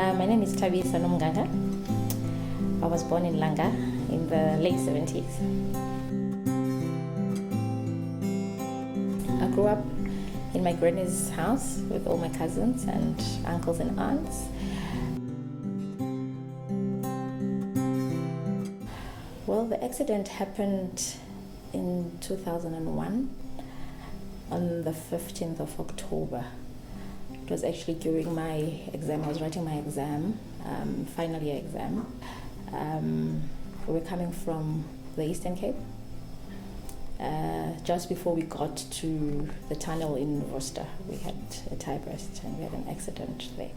My name is Tabisa Nomnganga. I was born in Langa in the late 70s. I grew up in my granny's house with all my cousins and uncles and aunts. Well, the accident happened in 2001 on the 15th of October. It was actually during my exam. I was writing my exam, final year exam. We were coming from the Eastern Cape. Just before we got to the tunnel in Worcester, we had a tie burst and we had an accident there.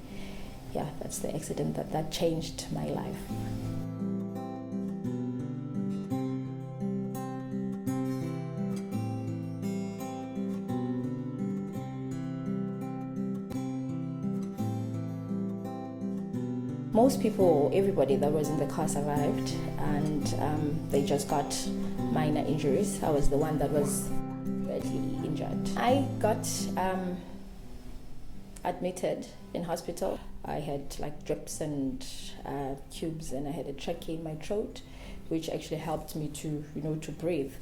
Yeah, that's the accident that changed my life. Most people, everybody that was in the car survived, and they just got minor injuries. I was the one that was badly injured. I got admitted in hospital. I had like drips and tubes, and I had a trachea in my throat, which actually helped me to breathe.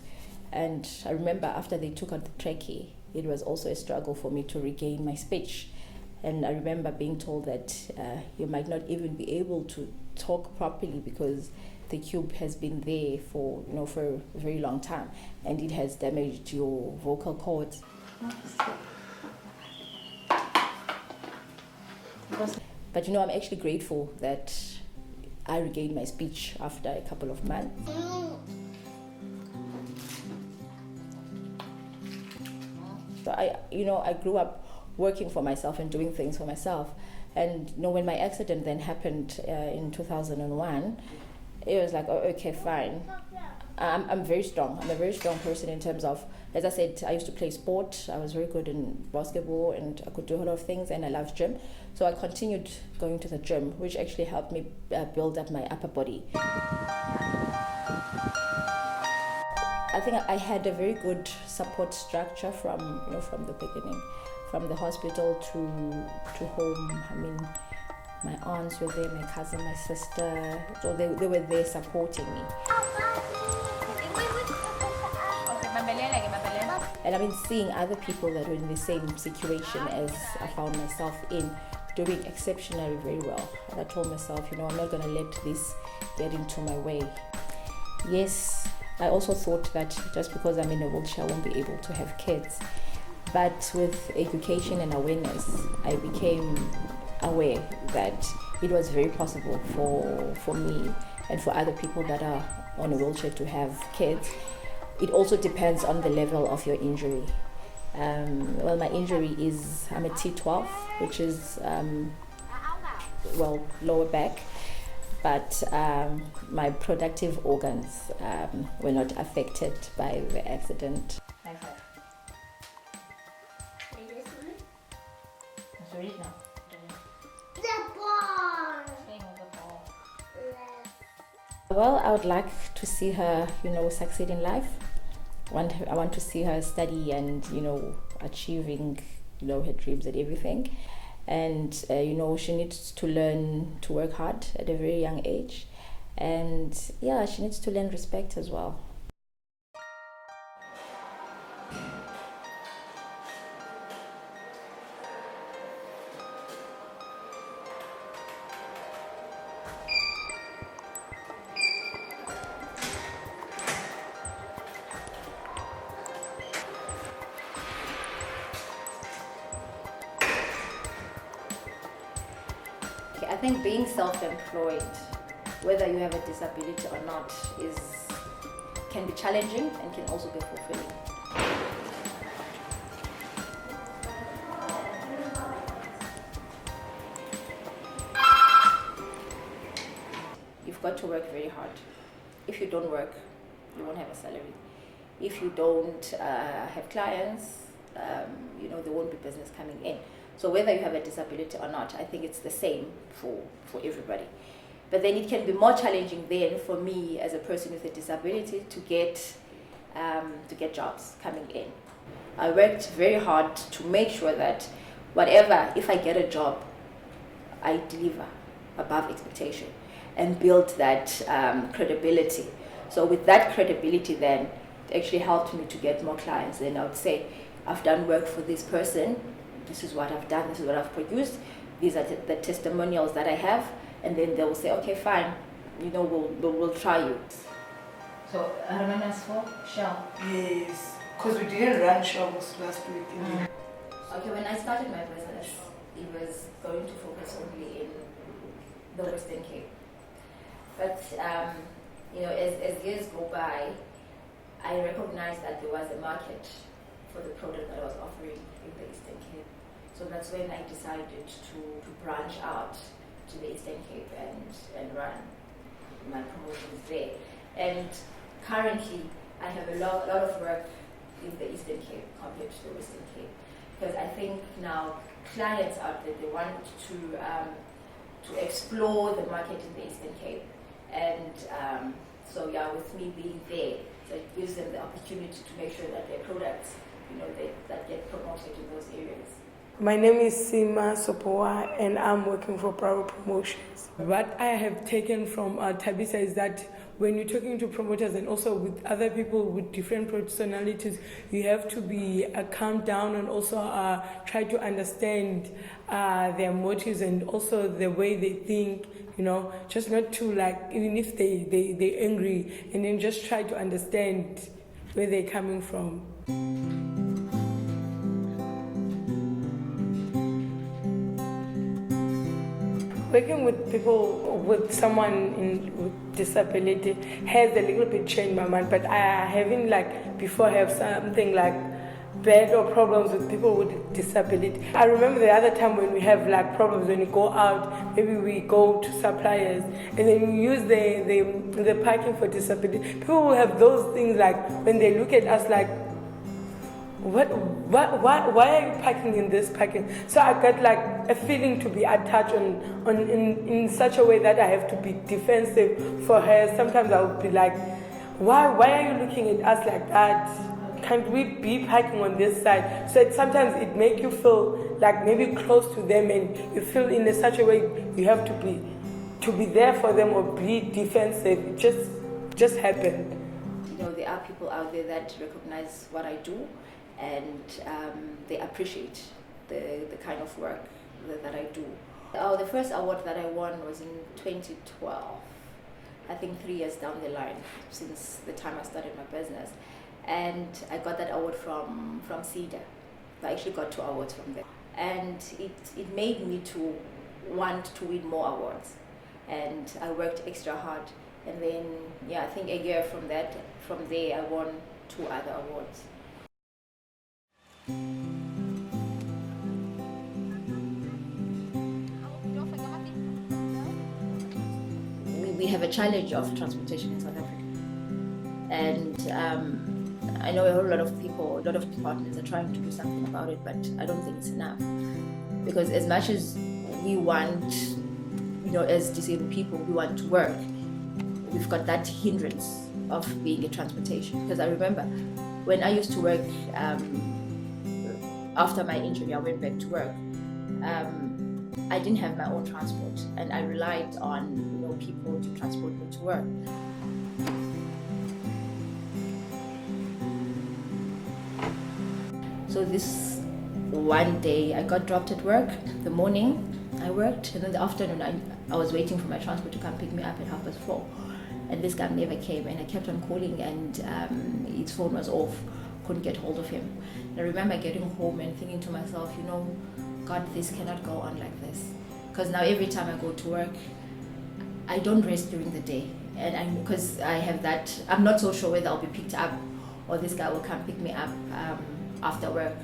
And I remember after they took out the trachea, it was also a struggle for me to regain my speech. And I remember being told that you might not even be able to talk properly because the tube has been there for a very long time, and it has damaged your vocal cords. But I'm actually grateful that I regained my speech after a couple of months. So I grew up working for myself and doing things for myself. And when my accident then happened in 2001, it was like, oh, okay, fine. I'm very strong. I'm a very strong person in terms of, as I said, I used to play sport. I was very good in basketball and I could do a lot of things, and I loved gym. So I continued going to the gym, which actually helped me build up my upper body. I think I had a very good support structure from the beginning. From the hospital to home. I mean, my aunts were there, my cousin, my sister, so they were there supporting me. And I've been seeing other people that were in the same situation as I found myself in, doing exceptionally very well. And I told myself, I'm not going to let this get into my way. Yes, I also thought that just because I'm in a wheelchair, I won't be able to have kids. But with education and awareness, I became aware that it was very possible for me and for other people that are on a wheelchair to have kids. It also depends on the level of your injury. Well, my injury is, I'm a T12, which is, lower back. But my productive organs were not affected by the accident. Well, I would like to see her, succeed in life. I want to see her study and, achieving, her dreams and everything. And, she needs to learn to work hard at a very young age. And, she needs to learn respect as well. I think being self-employed, whether you have a disability or not, can be challenging and can also be fulfilling. You've got to work very hard. If you don't work, you won't have a salary. If you don't have clients, there won't be business coming in. So whether you have a disability or not, I think it's the same for everybody. But then it can be more challenging then for me as a person with a disability to get jobs coming in. I worked very hard to make sure that if I get a job, I deliver. above expectation and build that credibility. So with that credibility then, it actually helped me to get more clients. Then I would say, I've done work for this person, this is what I've done, this is what I've produced, these are the testimonials that I have, and then they will say, okay, fine, we'll try you. So, Hernandez for Shell? Yes, because we didn't run shows last week. Okay, when I started my business, it was going to focus only in the Western Cape. But, as years go by, I recognized that there was a market for the product that I was offering in the Eastern Cape. So that's when I decided to branch out to the Eastern Cape and run my promotions there. And currently, I have a lot of work in the Eastern Cape compared to the Western Cape. Because I think now clients out there, they want to explore the market in the Eastern Cape. And with me being there, so it gives them the opportunity to make sure that their products, that get promoted in those areas. My name is Sima Sopoa and I'm working for Bravo Promotions. What I have taken from Tabisa is that when you're talking to promoters and also with other people with different personalities, you have to be calm down and also try to understand their motives and also the way they think, just not to even if they're angry, and then just try to understand where they're coming from. Working with people, with someone with disability has a little bit changed my mind, but I haven't before have something bad or problems with people with disability. I remember the other time when we have problems when you go out, maybe we go to suppliers and then we use the parking for disability. People will have those things when they look at us why are you parking in this parking? So I got a feeling to be attached in such a way that I have to be defensive for her. Sometimes I would be why are you looking at us like that? Can't we be parking on this side? So sometimes it makes you feel maybe close to them, and you feel in such a way you have to be there for them or be defensive. It just happened. There are people out there that recognize what I do, and they appreciate the kind of work that I do. The first award that I won was in 2012. I think 3 years down the line since the time I started my business. And I got that award from CEDA. I actually got 2 awards from there. And it made me to want to win more awards. And I worked extra hard. And then, I think a year from there, I won 2 other awards. We have a challenge of transportation in South Africa. And I know a whole lot of people, a lot of departments are trying to do something about it, but I don't think it's enough. Because as much as we want, as disabled people, we want to work, we've got that hindrance of being a transportation. Because I remember when I used to work, after my injury, I went back to work. I didn't have my own transport, and I relied on people to transport me to work. So this one day, I got dropped at work. The morning I worked, and in the afternoon I was waiting for my transport to come pick me up at 4:30. And this guy never came, and I kept on calling, and his phone was off. Couldn't get hold of him. And I remember getting home and thinking to myself, God, this cannot go on like this. Because now every time I go to work, I don't rest during the day. And because I have that, I'm not so sure whether I'll be picked up or this guy will come pick me up after work.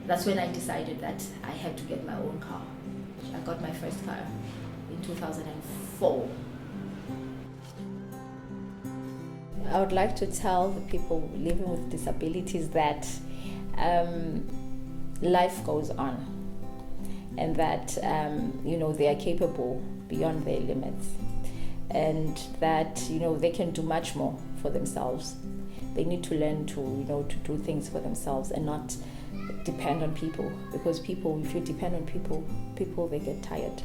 That's when I decided that I had to get my own car. I got my first car in 2004. I would like to tell the people living with disabilities that life goes on, and that they are capable beyond their limits, and that they can do much more for themselves. They need to learn to do things for themselves and not depend on people, because if you depend on people they get tired.